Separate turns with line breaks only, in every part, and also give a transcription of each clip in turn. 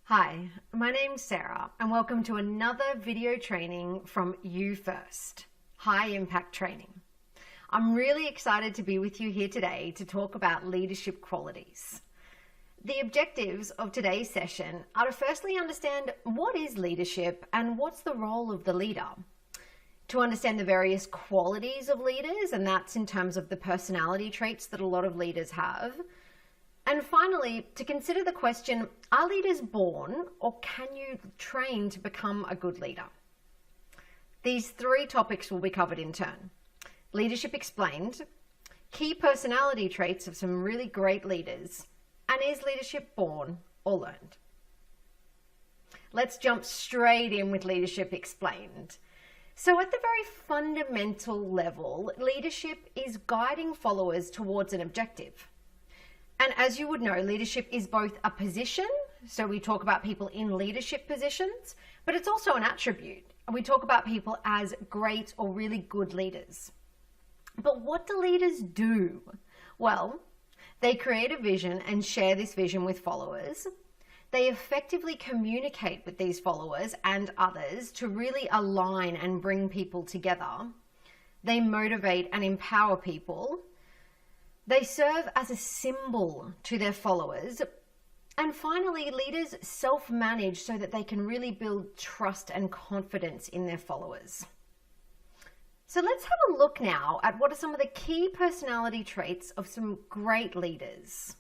Hi, my name's Sarah and welcome to another video training from You First, High Impact Training. I'm really excited to be with you here today to talk about leadership qualities. The objectives of today's session are to firstly understand what is leadership and what's the role of the leader, to understand the various qualities of leaders, and that's in terms of the personality traits that a lot of leaders have, and finally, to consider the question, are leaders born or can you train to become a good leader? These three topics will be covered in turn. Leadership explained, key personality traits of some really great leaders, and is leadership born or learned? Let's jump straight in with leadership explained. So at the very fundamental level, leadership is guiding followers towards an objective. And as you would know, leadership is both a position, so we talk about people in leadership positions, but it's also an attribute. We talk about people as great or really good leaders. But what do leaders do? Well, they create a vision and share this vision with followers. They effectively communicate with these followers and others to really align and bring people together. They motivate and empower people. They serve as a symbol to their followers. And finally, leaders self-manage so that they can really build trust and confidence in their followers. So let's have a look now at what are some of the key personality traits of some great leaders.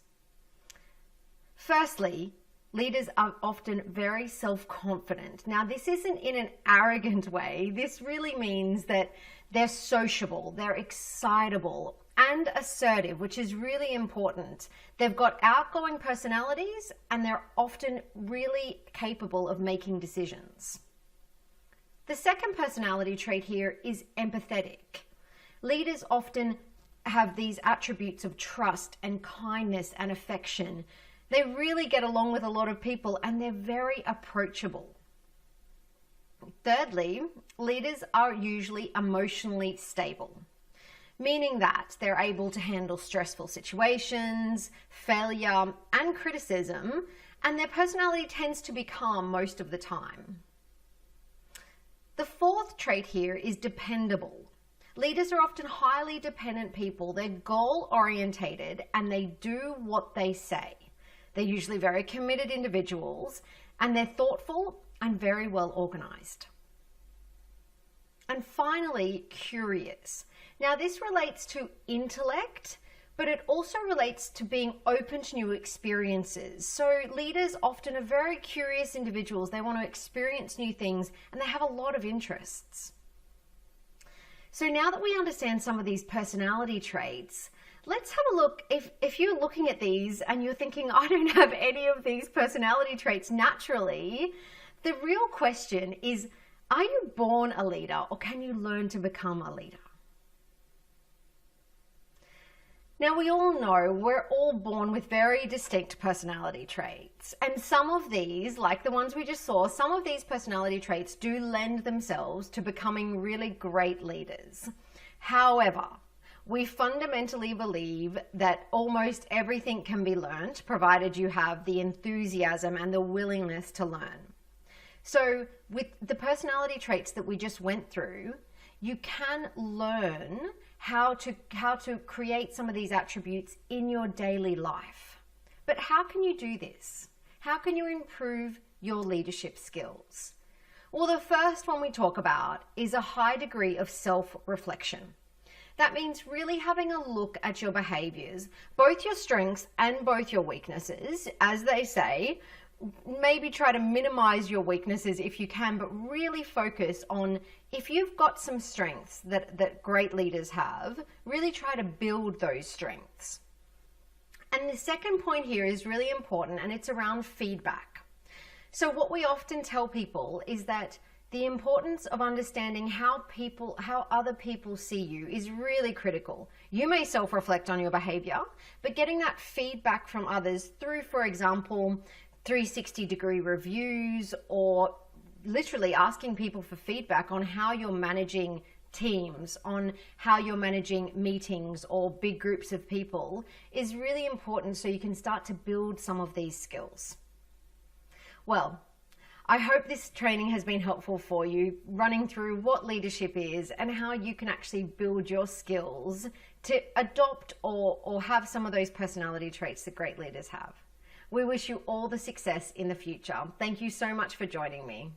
Firstly, leaders are often very self-confident. Now, this isn't in an arrogant way. This really means that they're sociable, they're excitable, and assertive, which is really important. They've got outgoing personalities and they're often really capable of making decisions. The second personality trait here is empathetic. Leaders often have these attributes of trust and kindness and affection. They really get along with a lot of people and they're very approachable. Thirdly, leaders are usually emotionally stable, meaning that they're able to handle stressful situations, failure, and criticism, and their personality tends to be calm most of the time. The fourth trait here is dependable. Leaders are often highly dependent people. They're goal-orientated and they do what they say. They're usually very committed individuals and they're thoughtful and very well organized. And finally, curious. Now, this relates to intellect, but it also relates to being open to new experiences. So leaders often are very curious individuals. They want to experience new things and they have a lot of interests. So now that we understand some of these personality traits, let's have a look. If you're looking at these and you're thinking, I don't have any of these personality traits naturally, the real question is, are you born a leader or can you learn to become a leader? Now, we all know we're all born with very distinct personality traits. And some of these, like the ones we just saw, some of these personality traits do lend themselves to becoming really great leaders. However, we fundamentally believe that almost everything can be learned, provided you have the enthusiasm and the willingness to learn. So with the personality traits that we just went through, you can learn how to create some of these attributes in your daily life. But how can you do this? How can you improve your leadership skills? Well, the first one we talk about is a high degree of self-reflection. That means really having a look at your behaviors, both your strengths and both your weaknesses. As they say, maybe try to minimize your weaknesses if you can, but really focus on, if you've got some strengths that great leaders have, really try to build those strengths. And the second point here is really important, and it's around feedback. So what we often tell people is that the importance of understanding how other people see you is really critical. You may self-reflect on your behavior, but getting that feedback from others through, for example, 360-degree reviews, or literally asking people for feedback on how you're managing teams, on how you're managing meetings or big groups of people is really important so you can start to build some of these skills. Well, I hope this training has been helpful for you, running through what leadership is and how you can actually build your skills to adopt or have some of those personality traits that great leaders have. We wish you all the success in the future. Thank you so much for joining me.